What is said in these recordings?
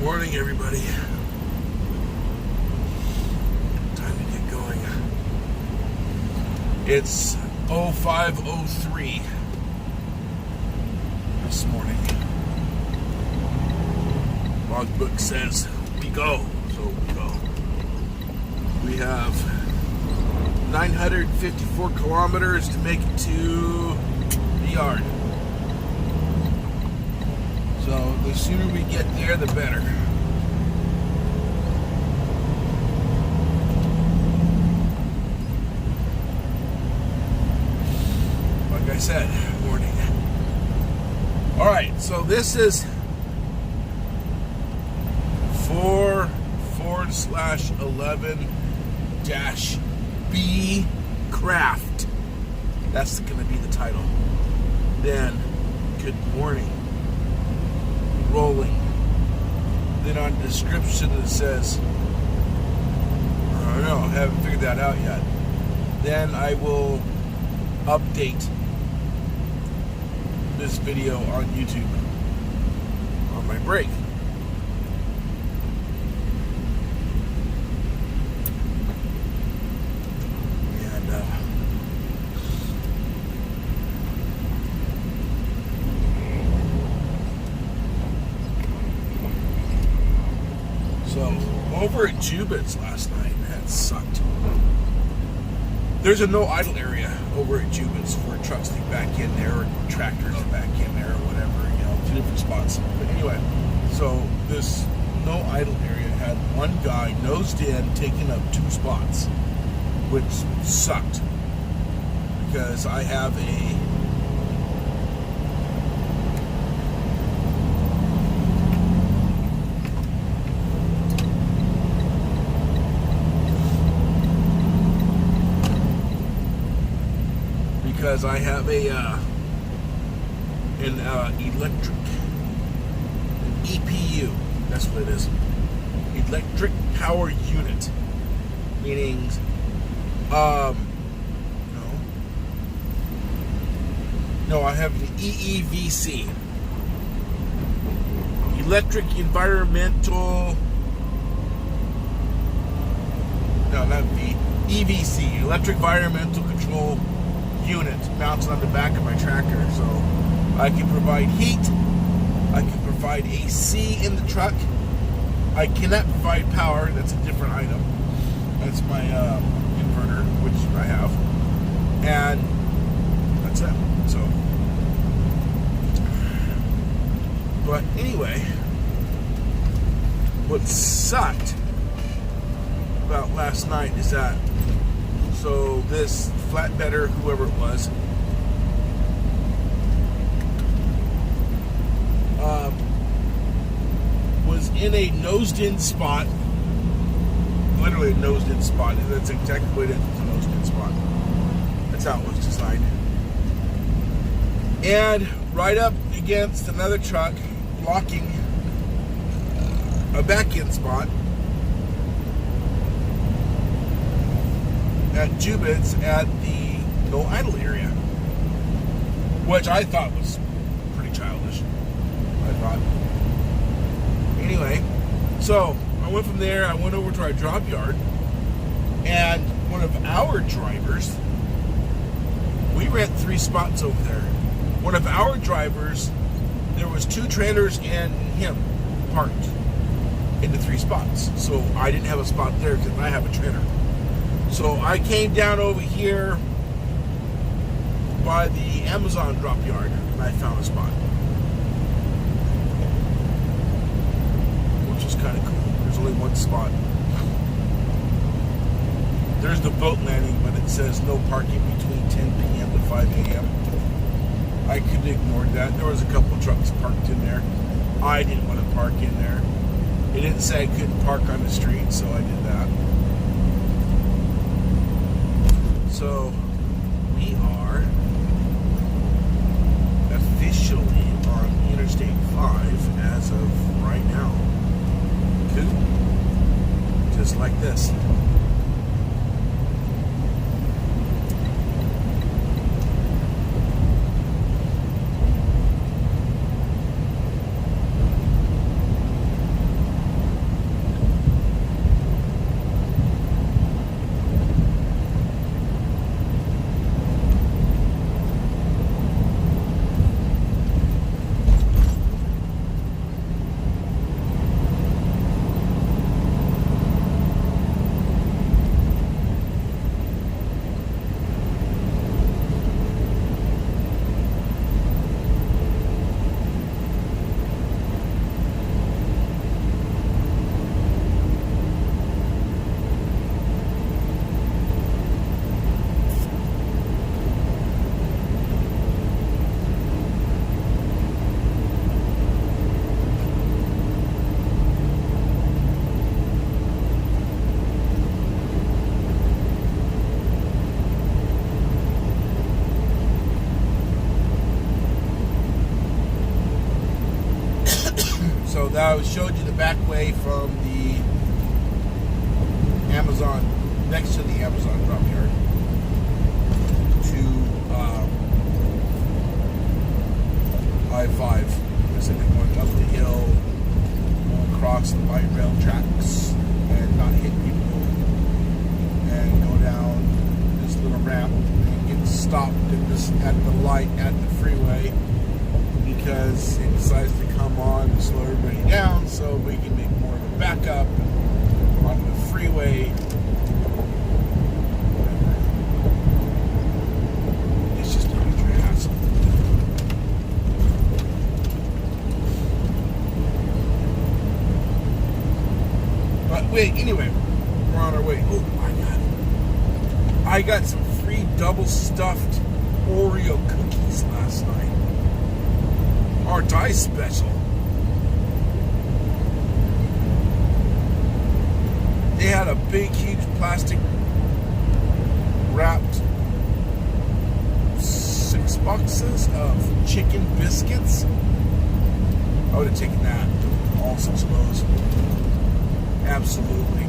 Morning, everybody. Time to get going. It's 05:03 this morning. Logbook says we go, so we go. We have 954 kilometers to make it to the yard. So the sooner we get there, the better. Like I said, morning. All right, so this is 4/11-B Craft. That's going to be the title. Then, good morning. Rolling. Then on the description it says, I don't know, I haven't figured that out yet. Then I will update this video on YouTube on my break. So, over at Jubit's last night, that sucked. There's a no idle area over at Jubit's for trucks to back in there, or tractors to back in there, or whatever, two different spots. But anyway, so this no idle area had one guy nosed in, taking up 2 spots, which sucked. Because I have an electric, an EPU, that's what it is, electric power unit, meaning, no, I have an EEVC, electric environmental, no, not V, EVC, electric environmental control unit mounted on the back of my tractor, so I can provide heat, I can provide AC in the truck. I cannot provide power, that's a different item. That's my inverter, which I have, and that's it. So, but anyway, what sucked about last night is that, so this flatbedder, whoever it was in a nosed-in spot, literally a nosed-in spot, and that's exactly what it is, it's a nosed-in spot. That's how it was designed. And right up against another truck, blocking a back-end spot at Jubit's at the no idle area, which I thought was pretty childish. I thought. Anyway, so I went from there. I went over to our drop yard, and one of our drivers, we rent 3 spots over there. One of our drivers, there was 2 trailers and him parked into 3 spots. So I didn't have a spot there because I have a trailer. So I came down over here by the Amazon drop yard and I found a spot, which is kind of cool. There's only one spot. There's the boat landing, but it says no parking between 10 p.m. to 5 a.m. I could have ignored that. There was a couple trucks parked in there. I didn't want to park in there. It didn't say I couldn't park on the street, so I did that. So, we are officially on Interstate 5 as of right now. Cool. Just like this. So that showed you the back way from the Amazon, next to the Amazon drop yard, to I-5. So they're going up the hill, across the light rail tracks, and not hit people, and go down this little ramp and get stopped at the light at the freeway because it decides to come on and slow everybody down so we can make more of a backup on the freeway. It's just a huge hassle. But wait, anyway, we're on our way. Oh my God. I got some free double stuffed Oreo cookies last night. Our Thai special. They had a big, huge plastic wrapped 6 boxes of chicken biscuits. I would have taken that, all 6 of those. Absolutely.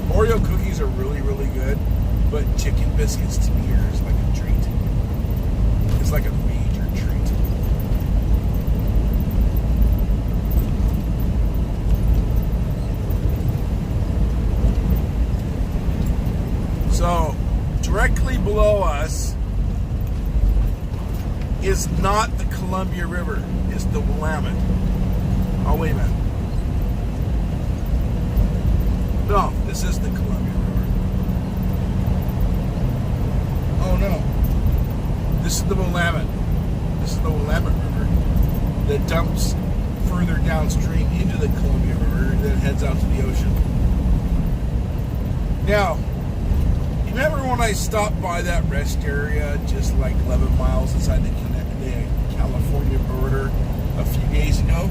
Oreo cookies are really, really good, but chicken biscuits to me are like a treat. It's like a major treat. So, directly below us is not the Columbia River, it's the Willamette. Oh, wait a minute. No, this is the Columbia River. Oh no. This is the Willamette. This is the Willamette River that dumps further downstream into the Columbia River and then heads out to the ocean. Now, remember when I stopped by that rest area just like 11 miles inside the California border a few days ago?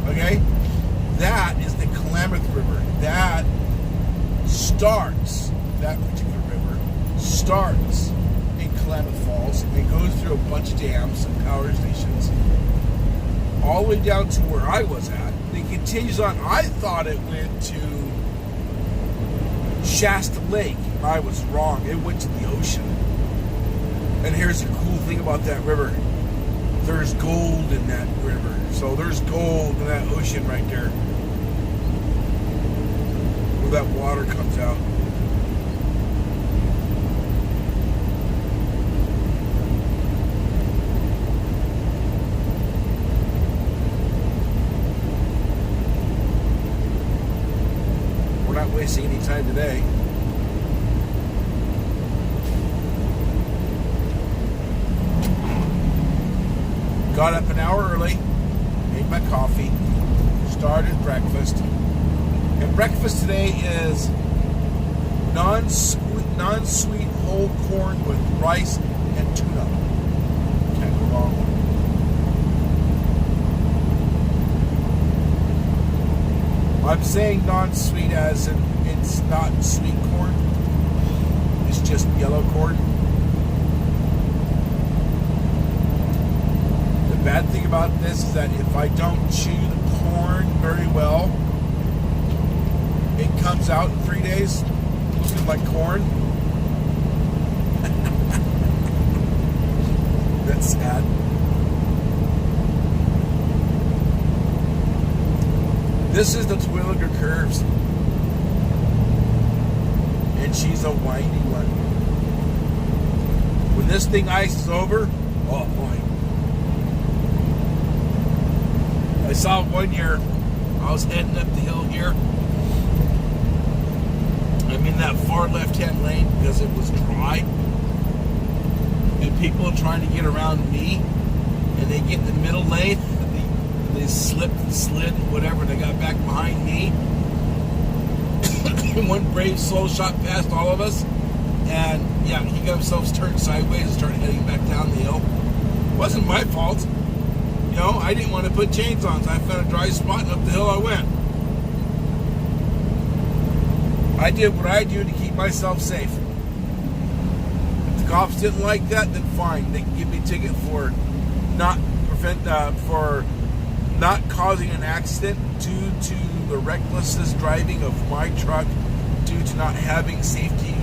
Okay? That is the Klamath River. That particular river starts in Klamath Falls and goes through a bunch of dams and power stations all the way down to where I was at. It continues on. I thought it went to Shasta Lake. I was wrong. It went to the ocean. And here's the cool thing about that river. There's gold in that river. So there's gold in that ocean right there. Where that water comes out. We're not wasting any time today. Got up an hour early, made my coffee, started breakfast. And breakfast today is non-sweet whole corn with rice and tuna. Can't go wrong. I'm saying non-sweet as in it's not sweet corn. It's just yellow corn. The bad thing about this is that if I don't chew the corn very well, it comes out in 3 days looking like corn. That's sad. This is the Terwilliger Curves. And she's a windy one. When this thing ices over, oh boy. I saw it one year. I was heading up the hill here. I'm in that far left-hand lane because it was dry. And people are trying to get around me. And they get in the middle lane. They slipped and slid, whatever. They got back behind me. One brave soul shot past all of us. And yeah, he got himself turned sideways and started heading back down the hill. It wasn't my fault. You know, I didn't want to put chains on, so I found a dry spot and up the hill I went. I did what I do to keep myself safe. If the cops didn't not causing an accident due to the recklessness driving of my truck, due to not having safety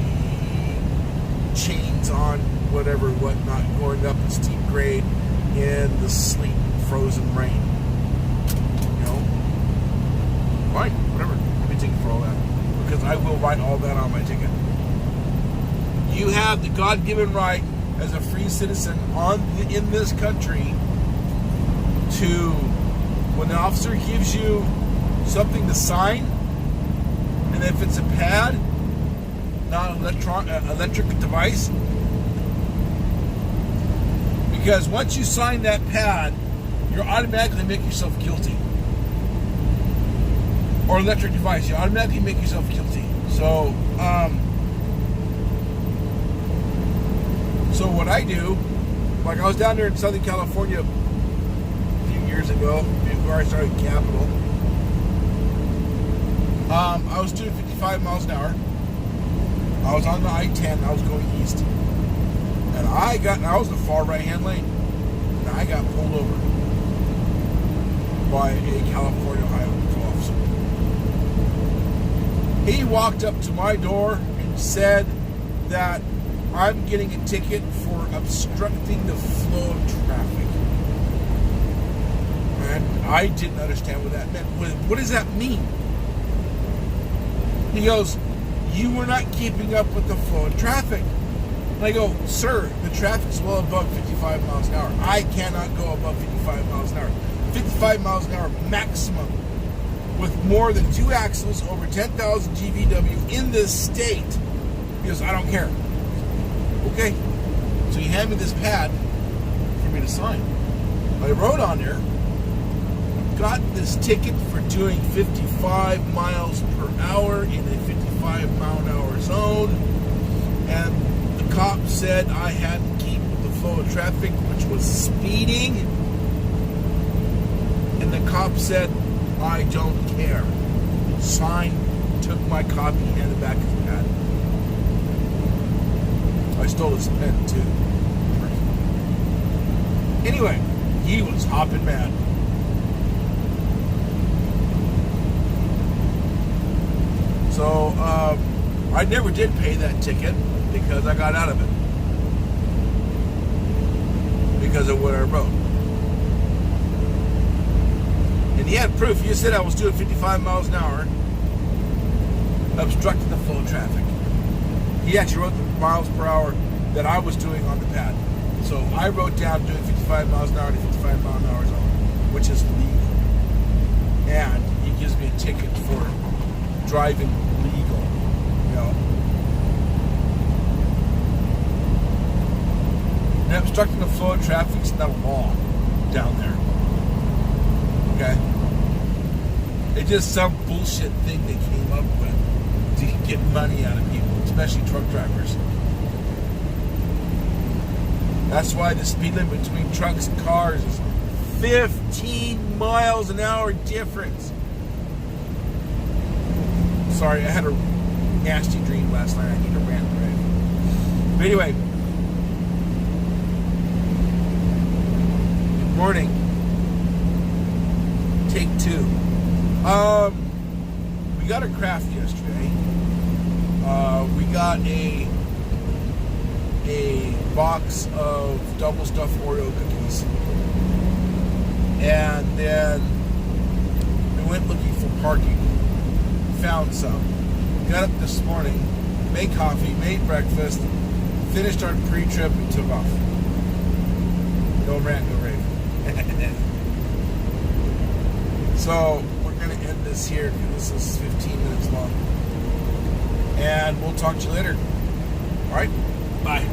chains on, whatnot, going up a steep grade in the sleet and frozen rain. You know? Fine, whatever. Let me take it for all that. Because I will write all that on my ticket. You have the God-given right as a free citizen in this country to, when the officer gives you something to sign, and if it's a pad, not an electric device, because once you sign that pad, you automatically make yourself guilty. Or electric device, you automatically make yourself guilty. So, so what I do, like I was down there in Southern California a few years ago, before I started Capital. I was doing 55 miles an hour. I was on the I-10, I was going east. And I was in the far right-hand lane. And I got pulled over by a California Highway Patrol officer. He walked up to my door and said that I'm getting a ticket for obstructing the flow of traffic. And I didn't understand what that meant. What does that mean? He goes, you were not keeping up with the flow of traffic. And I go, sir, the traffic's well above 55 miles an hour. I cannot go above 55 miles an hour. 55 miles an hour maximum with more than 2 axles over 10,000 GVW in this state. He goes, I don't care. Okay. So he handed me this pad for me to sign. I wrote on there, got this ticket for doing 55 miles per hour in a 55 mile an hour zone, and the cop said I had to keep the flow of traffic, which was speeding, and the cop said I don't care. Signed, took my copy, handed back his pad. I stole his pen too. Anyway, he was hopping mad. So, I never did pay that ticket because I got out of it. Because of what I wrote. And he had proof. You said I was doing 55 miles an hour, obstructing the flow of traffic. He actually wrote the miles per hour that I was doing on the pad. So I wrote down doing 55 miles an hour to 55 mile an hour zone, which is legal. And he gives me a ticket for driving legal, you know. And obstructing the flow of traffic is not a law down there. Okay? It's just some bullshit thing they came up with to get money out of people, especially truck drivers. That's why the speed limit between trucks and cars is 15 miles an hour difference. Sorry, I had a nasty dream last night. I need to rant right. But anyway, good morning. Take 2. We got a craft yesterday. We got a box of double stuffed Oreo cookies, and then we went looking for parking. Found some. Got up this morning, made coffee, made breakfast, finished our pre-trip, and took off. No rant, no rave. So we're gonna end this here because this is 15 minutes long, and we'll talk to you later. All right, bye.